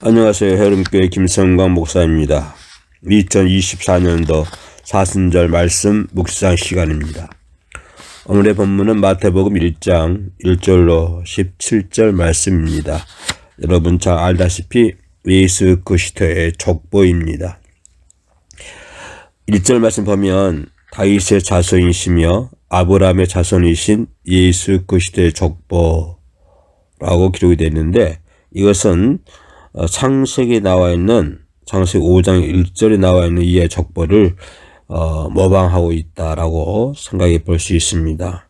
안녕하세요. 헤름교회 김성광 목사입니다. 2024년도 사순절 말씀 묵상 시간입니다. 오늘의 본문은 마태복음 1장 1절로 17절 말씀입니다. 여러분 잘 알다시피 예수 그리스도의 족보입니다. 1절 말씀 보면 다윗의 자손이시며 아브라함의 자손이신 예수 그리스도의 족보라고 기록이 되어 있는데, 이것은 창세기에 나와 있는 창세기 5장 1절에 나와 있는 이의 족보를 모방하고 있다라고 생각해 볼 수 있습니다.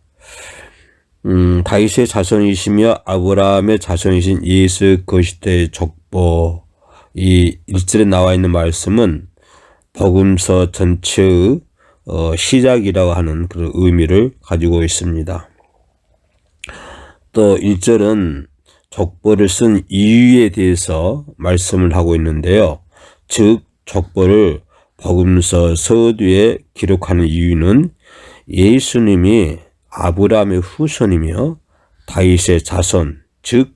다윗의 자손이시며 아브라함의 자손이신 예수 그리스도의 족보, 이 1절에 나와 있는 말씀은 복음서 전체의 시작이라고 하는 그런 의미를 가지고 있습니다. 또 1절은 족보를 쓴 이유에 대해서 말씀을 하고 있는데요. 즉 족보를 복음서 서두에 기록하는 이유는 예수님이 아브라함의 후손이며 다윗의 자손, 즉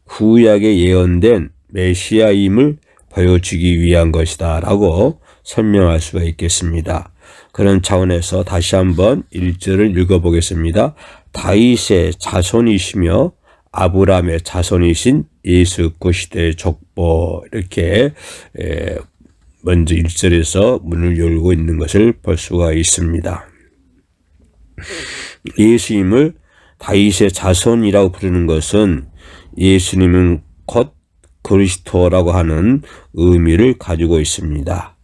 구약에 예언된 메시아임을 보여주기 위한 것이다 라고 설명할 수가 있겠습니다. 그런 차원에서 다시 한번 1절을 읽어보겠습니다. 다윗의 자손이시며 아브라함의 자손이신 예수 그리스도의 족보, 이렇게 먼저 1절에서 문을 열고 있는 것을 볼 수가 있습니다. 예수님을 다윗의 자손이라고 부르는 것은 예수님은 곧 그리스도라고 하는 의미를 가지고 있습니다.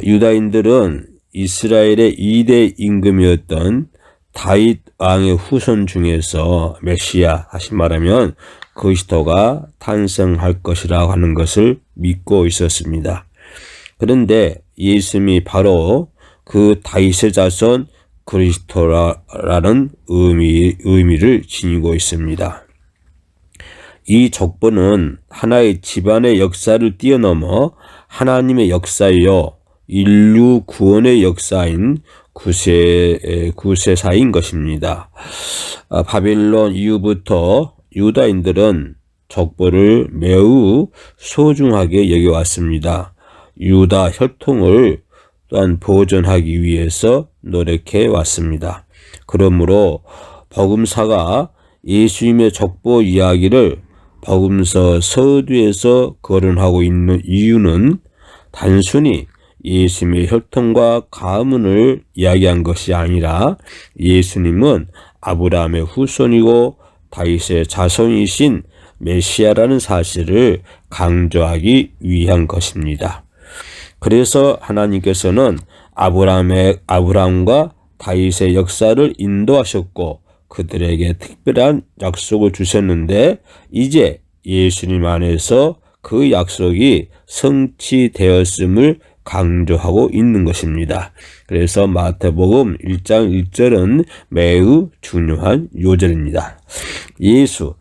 유다인들은 이스라엘의 2대 임금이었던 다윗 왕의 후손 중에서 메시아, 다시 말하면 그리스도가 탄생할 것이라고 하는 것을 믿고 있었습니다. 그런데 예수님이 바로 그 다윗의 자손 그리스도라는 의미를 지니고 있습니다. 이 족보는 하나의 집안의 역사를 뛰어넘어 하나님의 역사요, 인류 구원의 역사인 구세사인 것입니다. 바벨론 이후부터 유다인들은 족보를 매우 소중하게 여겨왔습니다. 유다 혈통을 또한 보존하기 위해서 노력해 왔습니다. 그러므로 복음사가 예수님의 족보 이야기를 복음서 서두에서 거론하고 있는 이유는 단순히 예수님의 혈통과 가문을 이야기한 것이 아니라 예수님은 아브라함의 후손이고 다윗의 자손이신 메시아라는 사실을 강조하기 위한 것입니다. 그래서 하나님께서는 아브라함과 다윗의 역사를 인도하셨고 그들에게 특별한 약속을 주셨는데, 이제 예수님 안에서 그 약속이 성취되었음을 강조하고 있는 것입니다. 그래서 마태복음 1장 1절은 매우 중요한 요절입니다. 예수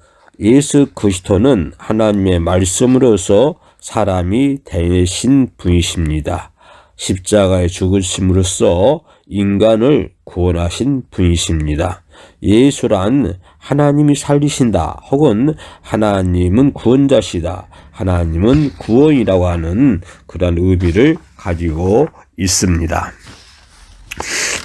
그리스도는 하나님의 말씀으로서 사람이 되신 분이십니다. 십자가에 죽으심으로써 인간을 구원하신 분이십니다. 예수란 하나님이 살리신다, 혹은 하나님은 구원자시다, 하나님은 구원이라고 하는 그런 의미를 가지고 있습니다.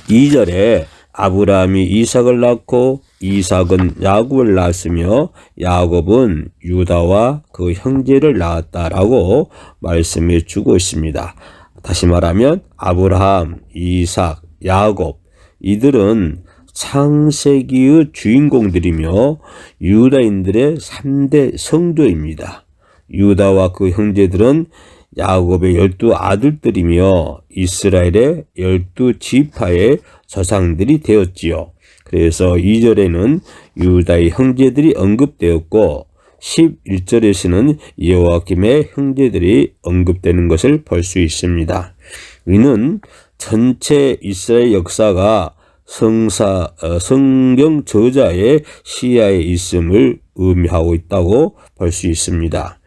2절에 아브라함이 이삭을 낳고 이삭은 야곱을 낳았으며 야곱은 유다와 그 형제를 낳았다라고 말씀해 주고 있습니다. 다시 말하면 아브라함, 이삭, 야곱, 이들은 창세기의 주인공들이며 유다인들의 3대 성도입니다. 유다와 그 형제들은 야곱의 12 아들들이며 이스라엘의 12지파의 조상들이 되었지요. 그래서 2절에는 유다의 형제들이 언급되었고 11절에서는 여호와김의 형제들이 언급되는 것을 볼 수 있습니다. 이는 전체 이스라엘 역사가 성경 저자의 시야에 있음을 의미하고 있다고 볼 수 있습니다.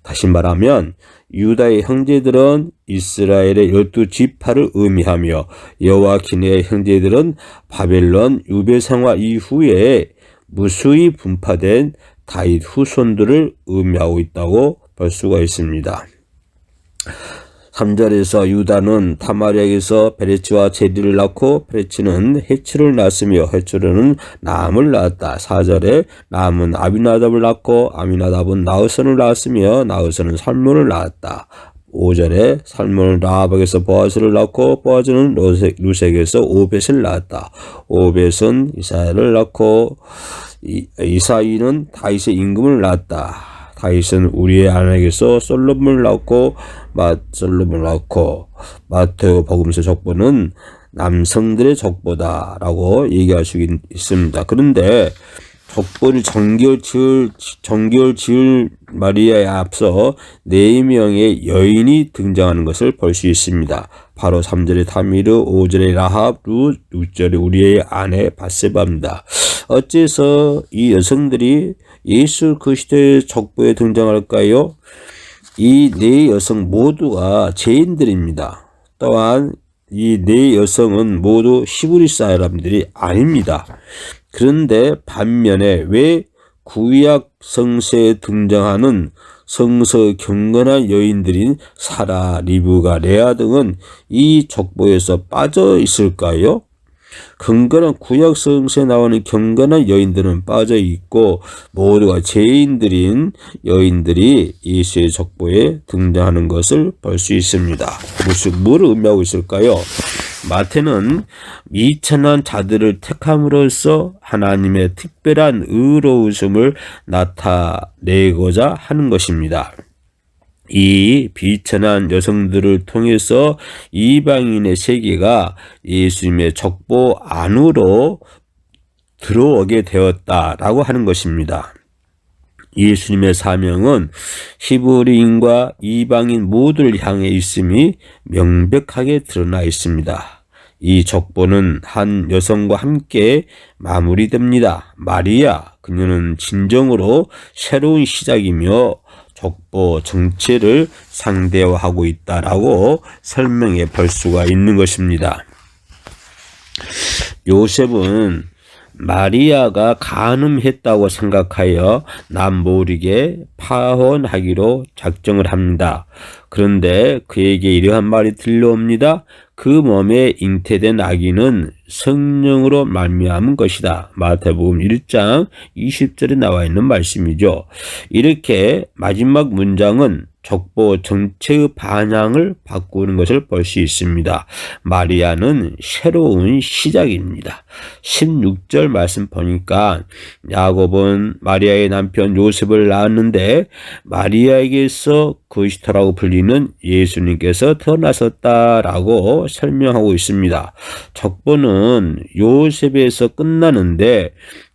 다시 말하면 유다의 형제들은 이스라엘의 12지파를 의미하며 여호와긴의 형제들은 바벨론 유배상화 이후에 무수히 분파된 다윗 후손들을 의미하고 있다고 볼 수가 있습니다. 3절에서 유다는 타마리아에게서 베레츠와 제리를 낳고 베레츠는 헤츠를 낳았으며 헤츠르는 나함을 낳았다. 4절에 나함은 아비나답을 낳고 아비나답은 나흐선을 낳았으며 나흐선은 살몬을 낳았다. 5절에 살몬은 라합에게서 보아스를 낳고 보아스는 루색에서 오벳을 낳았다. 오벳은 이사야를 낳고 이사이는 다윗의 임금을 낳았다. 다윗은 우리의 아내에게서 솔로몬을 낳고 마태오 복음서 족보는 남성들의 족보다라고 얘기할 수 있습니다. 그런데 족보를 정결 지을 마리아에 앞서 4명의 여인이 등장하는 것을 볼 수 있습니다. 바로 3절의 타미르, 5절의 라합, 6절의 우리의 아내 바세바입니다. 어째서 이 여성들이 예수 그리스도의 족보에 등장할까요? 이 4 여성 모두가 죄인들입니다. 또한 이 4 여성은 모두 히브리 사람들이 아닙니다. 그런데 반면에 왜 구약 성서에 등장하는 성서 경건한 여인들인 사라, 리브가, 레아 등은 이 족보에서 빠져 있을까요? 경건한 구약 성서에 나오는 경건한 여인들은 빠져 있고 모두가 죄인들인 여인들이 예수의 족보에 등장하는 것을 볼 수 있습니다. 무엇을 의미하고 있을까요? 마태는 미천한 자들을 택함으로써 하나님의 특별한 의로우심을 나타내고자 하는 것입니다. 이 비천한 여성들을 통해서 이방인의 세계가 예수님의 족보 안으로 들어오게 되었다라고 하는 것입니다. 예수님의 사명은 히브리인과 이방인 모두를 향해 있음이 명백하게 드러나 있습니다. 이 족보는 한 여성과 함께 마무리됩니다. 마리아, 그녀는 진정으로 새로운 시작이며 족보 정체를 상대화하고 있다라고 설명해 볼 수가 있는 것입니다. 요셉은 마리아가 간음했다고 생각하여 남모르게 파혼하기로 작정을 합니다. 그런데 그에게 이러한 말이 들려옵니다. 그 몸에 잉태된 아기는 성령으로 말미암은 것이다. 마태복음 1장 20절에 나와 있는 말씀이죠. 이렇게 마지막 문장은 족보 전체의 방향을 바꾸는 것을 볼 수 있습니다. 마리아는 새로운 시작입니다. 16절 말씀 보니까 야곱은 마리아의 남편 요셉을 낳았는데 마리아에게서 그리스도라고 불리는 예수님께서 태어나셨다라고 설명하고 있습니다. 족보는 요셉에서 끝나는데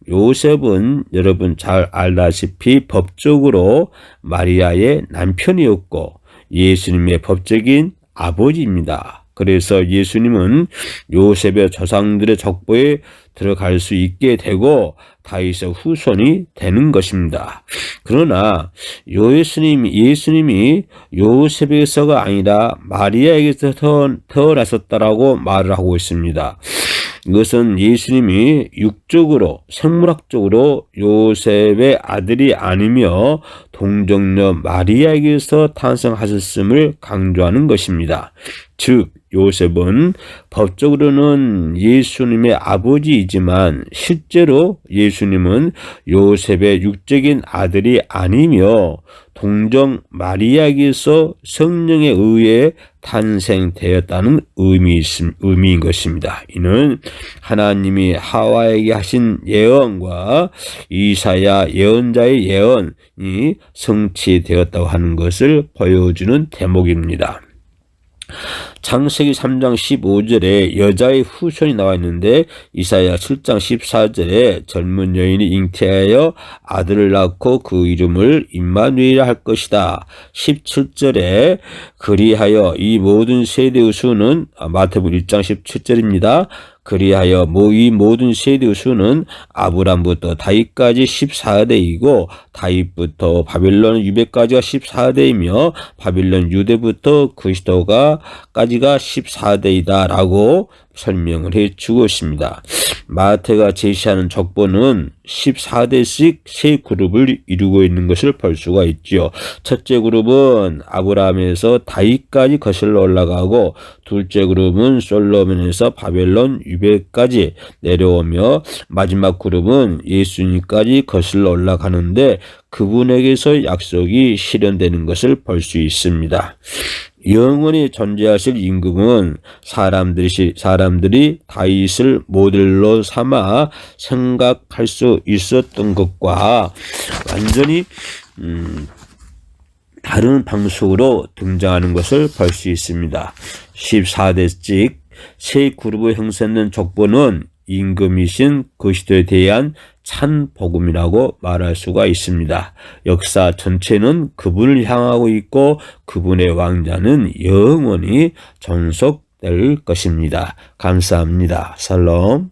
요셉은 여러분 잘 알다시피 법적으로 마리아의 남편이었고 예수님의 법적인 아버지입니다. 그래서 예수님은 요셉의 조상들의 족보에 들어갈 수 있게 되고 다윗의 후손이 되는 것입니다. 그러나 예수님이 요셉에서가 아니라 마리아에게서 태어나셨다라고 말을 하고 있습니다. 이것은 예수님이 육적으로 생물학적으로 요셉의 아들이 아니며 동정녀 마리아에게서 탄생하셨음을 강조하는 것입니다. 즉 요셉은 법적으로는 예수님의 아버지이지만 실제로 예수님은 요셉의 육적인 아들이 아니며 동정 마리아에게서 성령에 의해 탄생되었다는 의미인 것입니다. 이는 하나님이 하와에게 하신 예언과 이사야 예언자의 예언이 성취되었다고 하는 것을 보여주는 대목입니다. 창세기 3장 15절에 여자의 후손이 나와 있는데 이사야 7장 14절에 젊은 여인이 잉태하여 아들을 낳고 그 이름을 임마누엘이라 할 것이다. 17절에 그리하여 이 모든 세대의 수는 마태복음 1장 17절입니다. 그리하여 이 모든 세대의 수는 아브람부터 다윗까지 14대이고 다윗부터 바빌론 유배까지가 14대이며 바빌론 유대부터 그리스도가까지가 14대이다 라고 설명을 해 주고 있습니다. 마태가 제시하는 족보는 14대씩 세 그룹을 이루고 있는 것을 볼 수가 있지요. 첫째 그룹은 아브라함에서 다윗까지 거슬러 올라가고, 둘째 그룹은 솔로몬에서 바벨론 유배까지 내려오며, 마지막 그룹은 예수님까지 거슬러 올라가는데 그분에게서 약속이 실현되는 것을 볼 수 있습니다. 영원히 존재하실 임금은 사람들이 다윗을 모델로 삼아 생각할 수 있었던 것과 완전히 다른 방식으로 등장하는 것을 볼 수 있습니다. 14대씩 세 그룹을 형성하는 족보는 임금이신 그리스도에 대한 참 복음이라고 말할 수가 있습니다. 역사 전체는 그분을 향하고 있고 그분의 왕자는 영원히 존속될 것입니다. 감사합니다. 샬롬.